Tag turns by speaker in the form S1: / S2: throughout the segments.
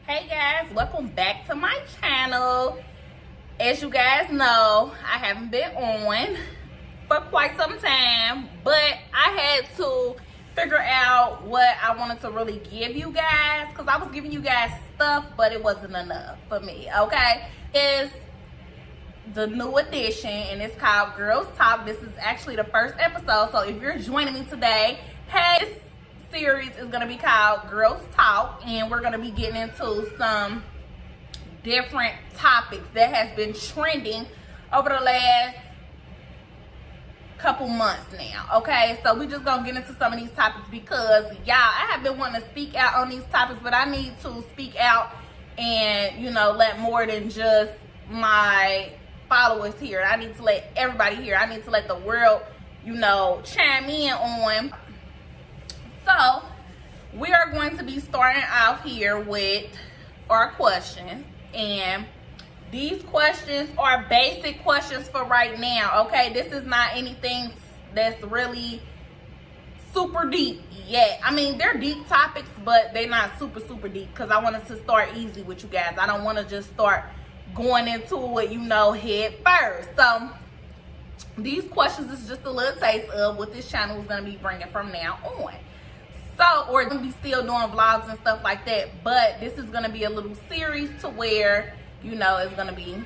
S1: Hey guys, welcome back to my channel. As you guys know, I haven't been on for quite some time, but I had to figure out what I wanted to really give you guys, because I was giving you guys stuff, but it wasn't enough for me, okay? It's the new edition, and it's called Girls Talk. This is actually the first episode, so if you're joining me today, hey, this series is going to be called Girls Talk, and we're going to be getting into some different topics that has been trending over the last couple months now, okay? So we're just gonna get into some of these topics because y'all, I have been wanting to speak out on these topics, but I need to speak out and let more than just my followers hear. I need to let everybody hear. I need to let the world chime in on. So we are going to be starting off here with our questions, and these questions are basic questions for right now, okay? This is not anything that's really super deep yet. I mean, they're deep topics, but they're not super deep, because I wanted to start easy with you guys. I don't want to just start going into it, head first. So these questions is just a little taste of what this channel is going to be bringing from now on. So, or going to be still doing vlogs and stuff like that, but this is going to be a little series to where it's gonna be,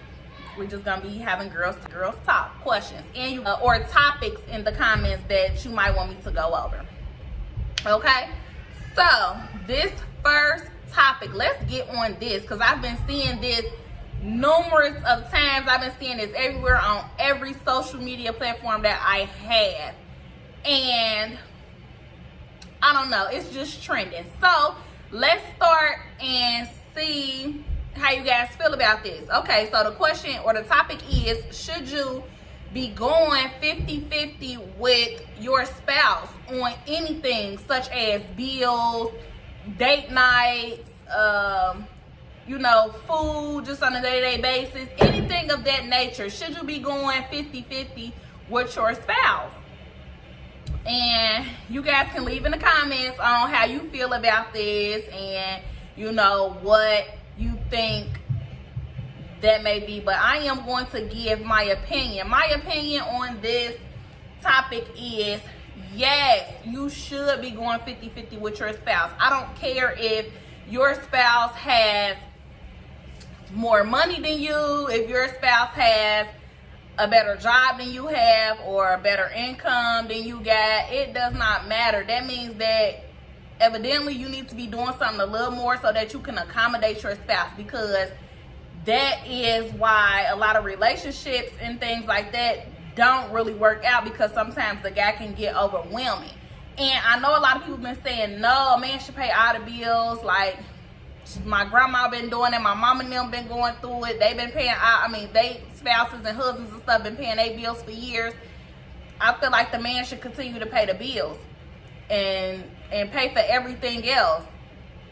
S1: we're just gonna be having girls talk questions and or topics in the comments that you might want me to go over. Okay, so this first topic, let's get on this, because I've been seeing this numerous of times. I've been seeing this everywhere on every social media platform that I have, and I don't know, it's just trending. So let's start and see how you guys feel about this. Okay, so the question or the topic is, should you be going 50-50 with your spouse on anything such as bills, date nights, food just on a day-to-day basis, anything of that nature? Should you be going 50-50 with your spouse? And you guys can leave in the comments on how you feel about this and what you think that may be. But I am going to give my opinion. My opinion on this topic is, yes, you should be going 50-50 with your spouse. I don't care if your spouse has more money than you, if your spouse has a better job than you have, or a better income than you got. It does not matter. That means that evidently you need to be doing something a little more so that you can accommodate your spouse, because that is why a lot of relationships and things like that don't really work out, because sometimes the guy can get overwhelming. And I know a lot of people have been saying, no, a man should pay all the bills. Like, my grandma been doing it, my mama and them been going through it. They've been paying, they spouses and husbands and stuff been paying their bills for years. I feel like the man should continue to pay the bills and pay for everything else.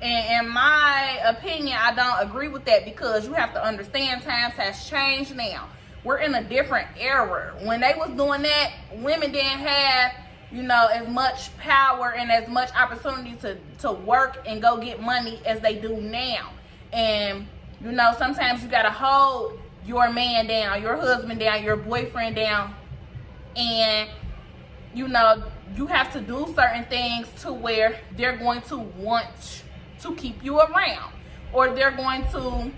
S1: And in my opinion, I don't agree with that, because you have to understand times has changed now. We're in a different era. When they was doing that, women didn't have as much power and as much opportunity to work and go get money as they do now. And sometimes you gotta hold your man down, your husband down, your boyfriend down, and you have to do certain things to where they're going to want to keep you around, or they're going to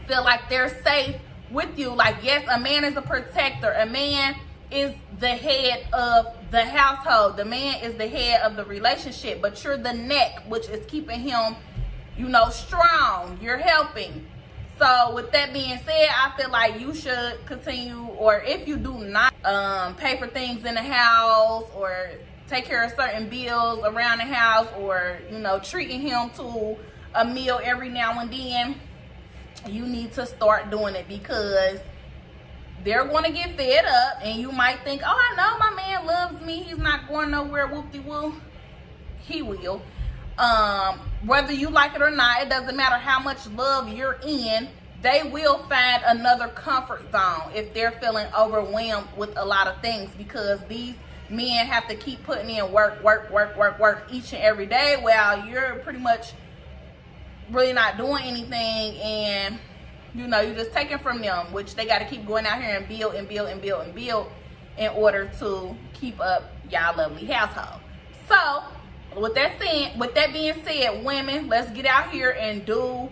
S1: feel like they're safe with you. Like, yes, a man is a protector. A man is the head of the household. The man is the head of the relationship, but you're the neck, which is keeping him, strong. You're helping. So with that being said, I feel like you should continue, or if you do not pay for things in the house, or take care of certain bills around the house, or treating him to a meal every now and then, you need to start doing it, because they're going to get fed up, and you might think, oh, I know my man loves me, he's not going nowhere, whoop-de-woo. He will. Whether you like it or not, it doesn't matter how much love you're in, they will find another comfort zone if they're feeling overwhelmed with a lot of things, because these men have to keep putting in work each and every day, while you're pretty much really not doing anything, and you know, you just taking from them, which they got to keep going out here and build and build and build and build in order to keep up y'all lovely household. So with that being said, women, let's get out here and do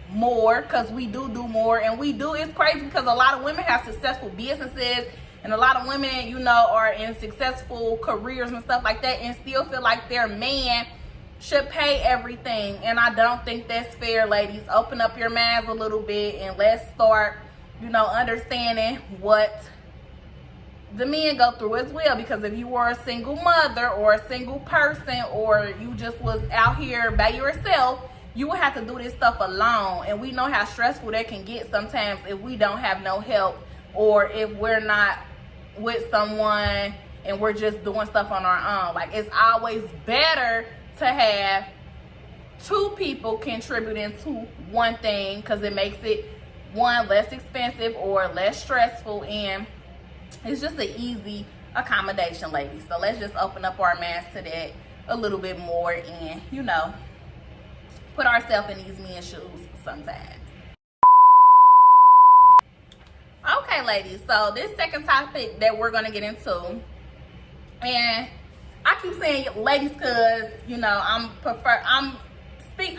S1: more, because we do more, and it's crazy because a lot of women have successful businesses, and a lot of women, you know, are in successful careers and stuff like that, and still feel like their man should pay everything. And I don't think that's fair, ladies. Open up your minds a little bit and let's start, you know, understanding what the men go through as well. Because if you were a single mother or a single person, or you just was out here by yourself, you would have to do this stuff alone. And we know how stressful that can get sometimes if we don't have no help, or if we're not with someone and we're just doing stuff on our own. Like, it's always better to have two people contributing to one thing, because it makes it, one, less expensive or less stressful, and it's just an easy accommodation, ladies. So let's just open up our minds to that a little bit more, and, you know, put ourselves in these men's shoes sometimes. Okay, ladies, so this second topic that we're going to get into, and I keep saying ladies because, you know, I'm feeling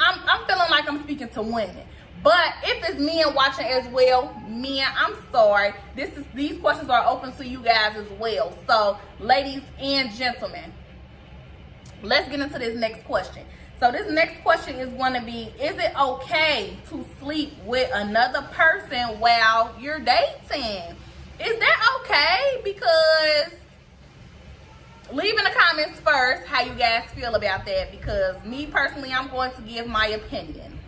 S1: like I'm speaking to women. But if it's men watching as well, men, I'm sorry. These questions are open to you guys as well. So, ladies and gentlemen, let's get into this next question. So this next question is going to be, is it okay to sleep with another person while you're dating? Is that okay? Because leave in the comments first how you guys feel about that, because me personally, I'm going to give my opinion.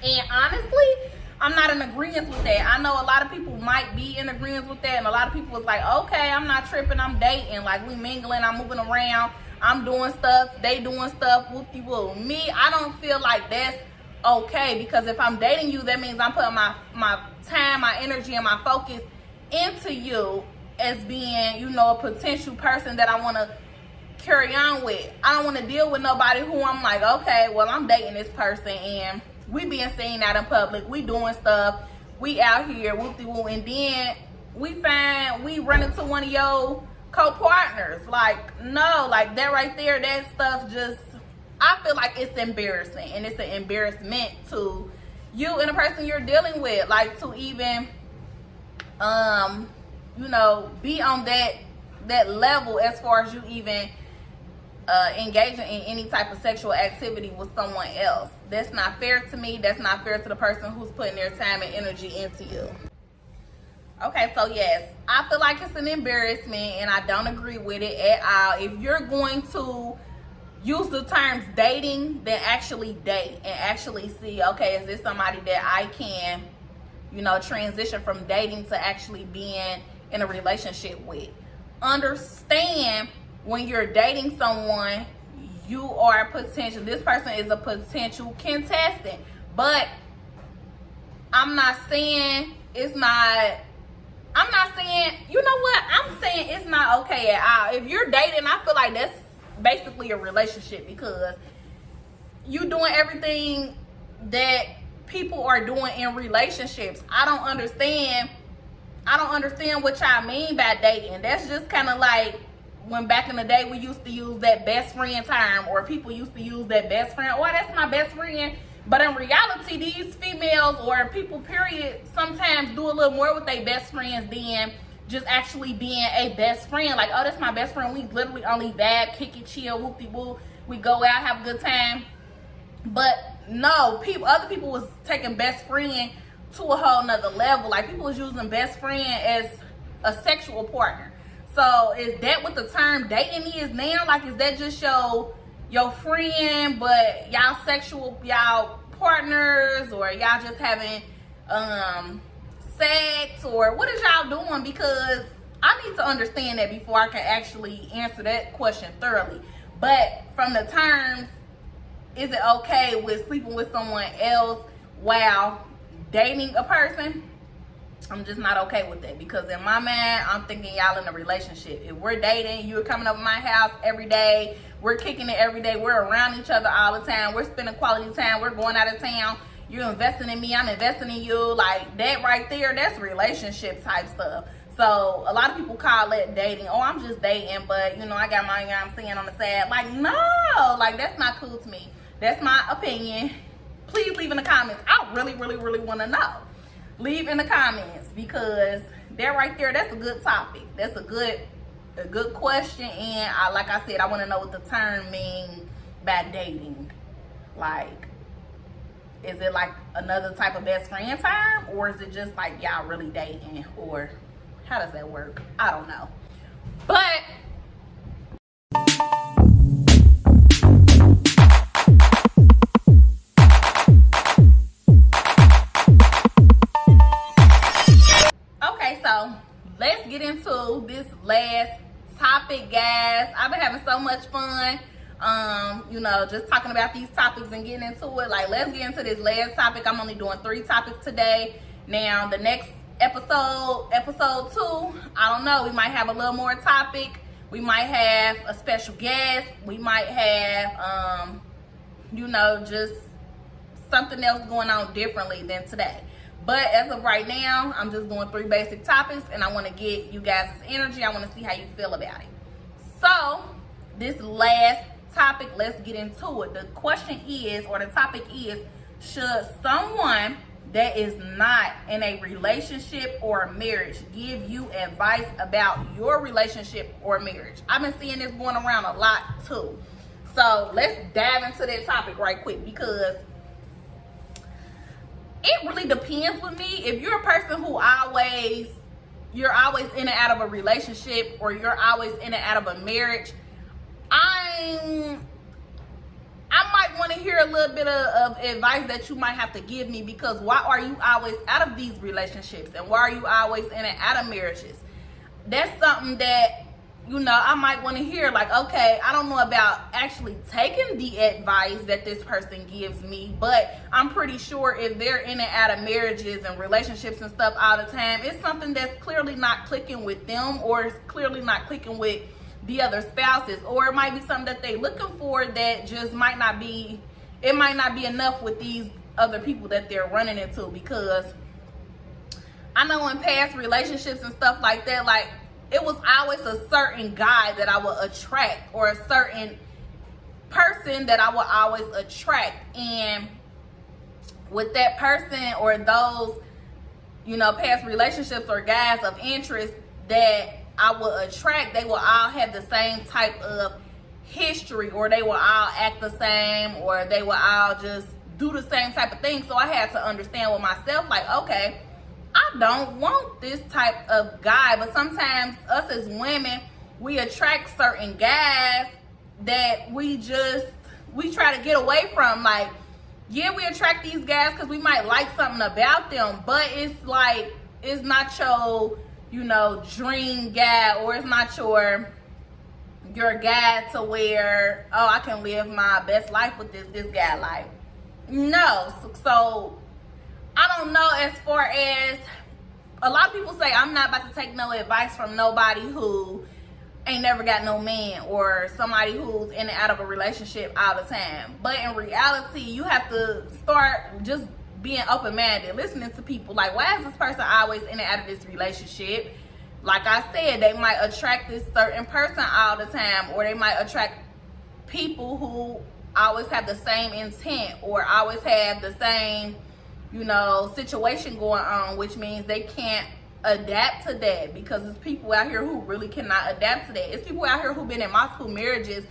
S1: And honestly, I'm not in agreement with that. I know a lot of people might be in agreement with that, and a lot of people is like, okay, I'm not tripping, I'm dating, like we mingling, I'm moving around, I'm doing stuff, they doing stuff, whoop-de-woo. Me, I don't feel like that's okay, because if I'm dating you, that means I'm putting my time, my energy, and my focus into you as being, you know, a potential person that I want to carry on with. I don't want to deal with nobody who I'm like, okay, well, I'm dating this person, and we being seen out in public, we doing stuff, we out here, whoop-de-woo, and then we run into one of your co-partners. Like, no, like that right there, that stuff just, I feel like it's embarrassing, and it's an embarrassment to you and the person you're dealing with, like to even you know, be on that level as far as you even engaging in any type of sexual activity with someone else. That's not fair to me. That's not fair to the person who's putting their time and energy into you. Okay, so yes, I feel like it's an embarrassment, and I don't agree with it at all. If you're going to use the terms dating, then actually date and actually see, okay, is this somebody that I can, you know, transition from dating to actually being in a relationship with. Understand, when you're dating someone, you are potential, this person is a potential contestant. But I'm not saying, you know what, I'm saying it's not okay at all. If you're dating, I feel like that's basically a relationship, because you doing everything that people are doing in relationships. I don't understand what y'all mean by dating. That's just kind of like when back in the day we used to use that best friend term, or people used to use that best friend, oh, that's my best friend. But in reality, these females or people, period, sometimes do a little more with their best friends than just actually being a best friend. Like, oh, that's my best friend. We literally only vibe, kick it, chill, whoop-de-woo. We go out, have a good time. But no, other people was taking best friend to a whole nother level. Like, people was using best friend as a sexual partner. So is that what the term dating is now? Like, is that just your friend, but y'all partners, or y'all just having sex, or what is y'all doing? Because I need to understand that before I can actually answer that question thoroughly. But from the terms, is it okay with sleeping with someone else while dating a person? I'm just not okay with that, because in my mind, I'm thinking y'all in a relationship. If we're dating, you're coming over my house every day, we're kicking it every day, we're around each other all the time, we're spending quality time, we're going out of town, you're investing in me, I'm investing in you, like that right there, that's relationship type stuff. So a lot of people call it dating. Oh, I'm just dating, but you know, I got my, you know what I'm saying, on the side. Like, no, like that's not cool to me. That's my opinion. Please leave in the comments. I really, really, really want to know. Leave in the comments, because that right there, that's a good topic. That's a good question. And like I said, I want to know what the term means by dating. Like, is it like another type of best friend term, or is it just like y'all really dating, or how does that work? I don't know. But okay, so let's get into this last topic, guys. I've been having so much fun, you know, just talking about these topics and getting into it. Like, let's get into this last topic. I'm only doing 3 topics today. Now, the next episode 2, I don't know, we might have a little more topic. We might have a special guest. We might have, you know, just something else going on differently than today. But as of right now, I'm just doing 3 basic topics, and I want to get you guys' energy. I want to see how you feel about it. So this last topic, let's get into it. The question is, or the topic is, should someone that is not in a relationship or a marriage give you advice about your relationship or marriage? I've been seeing this going around a lot too. So let's dive into that topic right quick, because it really depends with me. If you're a person who you're always in and out of a relationship, or you're always in and out of a marriage, I might want to hear a little bit of advice that you might have to give me, because why are you always out of these relationships, and why are you always in and out of marriages? That's something that, you know, I might want to hear. Like, okay, I don't know about actually taking the advice that this person gives me, but I'm pretty sure if they're in and out of marriages and relationships and stuff all the time, it's something that's clearly not clicking with them, or it's clearly not clicking with the other spouses, or it might be something that they're looking for that just might not be enough with these other people that they're running into. Because I know in past relationships and stuff like that, like, it was always a certain guy that I would attract, or a certain person that I would always attract. And with that person or those, you know, past relationships or guys of interest that I will attract, they will all have the same type of history, or they will all act the same, or they will all just do the same type of thing. So I had to understand with myself, like, okay, I don't want this type of guy. But sometimes us as women, we attract certain guys that we try to get away from. Like, yeah, we attract these guys because we might like something about them, but it's like, it's not your, you know, dream guy, or it's not your guy to where, oh, I can live my best life with this guy. Like, no. So I don't know, as far as, a lot of people say I'm not about to take no advice from nobody who ain't never got no man, or somebody who's in and out of a relationship all the time. But in reality, you have to start just being open-minded, listening to people. Like, why is this person always in and out of this relationship? Like I said, they might attract this certain person all the time, or they might attract people who always have the same intent, or always have the same, you know, situation going on, which means they can't adapt to that, because it's people out here who really cannot adapt to that. It's people out here who've been in multiple marriages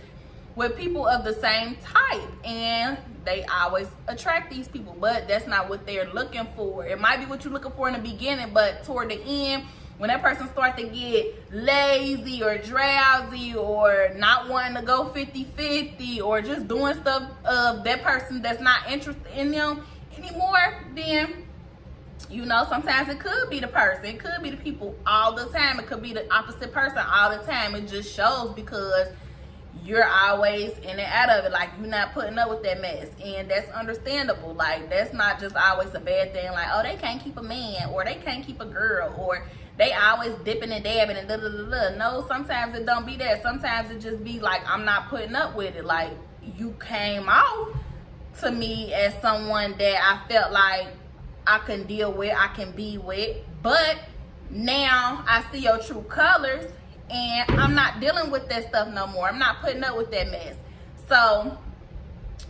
S1: with people of the same type, and they always attract these people, but that's not what they're looking for. It might be what you're looking for in the beginning, but toward the end, when that person starts to get lazy or drowsy, or not wanting to go 50-50, or just doing stuff of that person that's not interested in them anymore, then, you know, sometimes it could be the person. It could be the people all the time. It could be the opposite person all the time. It just shows, because you're always in and out of it. Like, you're not putting up with that mess. And that's understandable. Like, that's not just always a bad thing. Like, oh, they can't keep a man, or they can't keep a girl, or they always dipping and dabbing and da-da-da-da. No, sometimes it don't be that. Sometimes it just be like, I'm not putting up with it. Like, you came off to me as someone that I felt like I can deal with, I can be with. But now I see your true colors, and I'm not dealing with that stuff no more. I'm not putting up with that mess. So,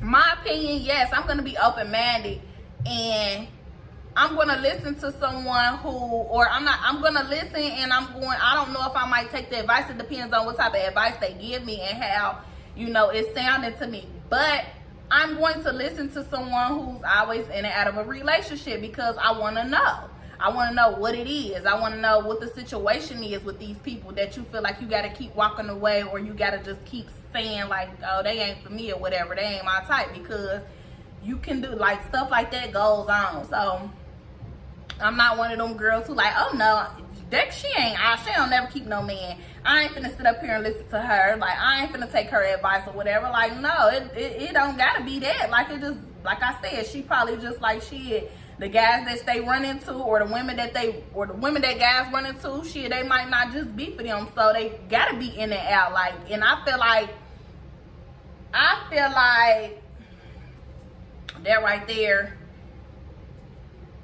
S1: my opinion, yes, I'm going to be open-minded, and I'm going to listen to someone who, or I'm going to listen, and I don't know if I might take the advice. It depends on what type of advice they give me and how, you know, it's sounding to me. But I'm going to listen to someone who's always in and out of a relationship, because I want to know. I want to know what it is. I want to know what the situation is with these people that you feel like you got to keep walking away, or you got to just keep saying like, oh, they ain't for me or whatever. They ain't my type, because you can do like stuff like that goes on. So I'm not one of them girls who like, oh no, she don't never keep no man. I ain't finna sit up here and listen to her. Like, I ain't finna take her advice or whatever. Like, no, it don't gotta be that. Like, it just, like I said, she probably just like shit. The guys that they run into, or the women that guys run into, shit, they might not just be for them. So they gotta be in and out. Like, and I feel like that right there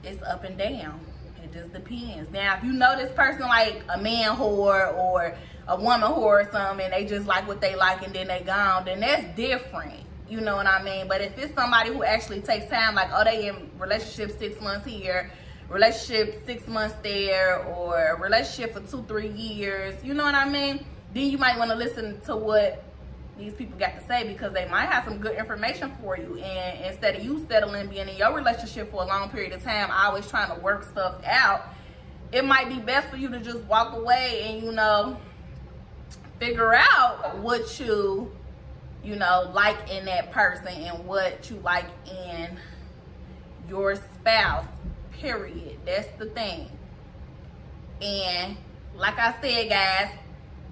S1: is up and down. It just depends. Now, if you know this person like a man whore or a woman whore or something, and they just like what they like and then they gone, then that's different. You know what I mean? But if it's somebody who actually takes time, like, oh, they in relationship 6 months here, relationship 6 months there, or relationship for 2-3 years, you know what I mean? Then you might want to listen to what these people got to say, because they might have some good information for you. And instead of you settling, being in your relationship for a long period of time, always trying to work stuff out, it might be best for you to just walk away and, you know, figure out what you know, like in that person, and what you like in your spouse, period. That's the thing. And like I said, guys,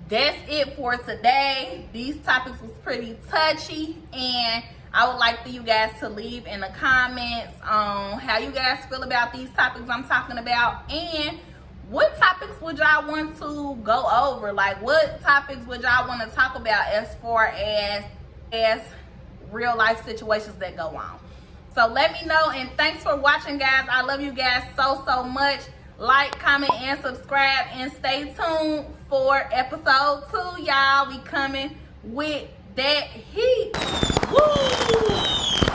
S1: that's it for today. These topics was pretty touchy, and I would like for you guys to leave in the comments on how you guys feel about these topics I'm talking about, and what topics would y'all want to go over? Like, what topics would y'all want to talk about as far as real life situations that go on? So let me know, and thanks for watching, guys. I love you guys so much. Like, comment, and subscribe, and stay tuned for episode 2, y'all. We coming with that heat. Woo!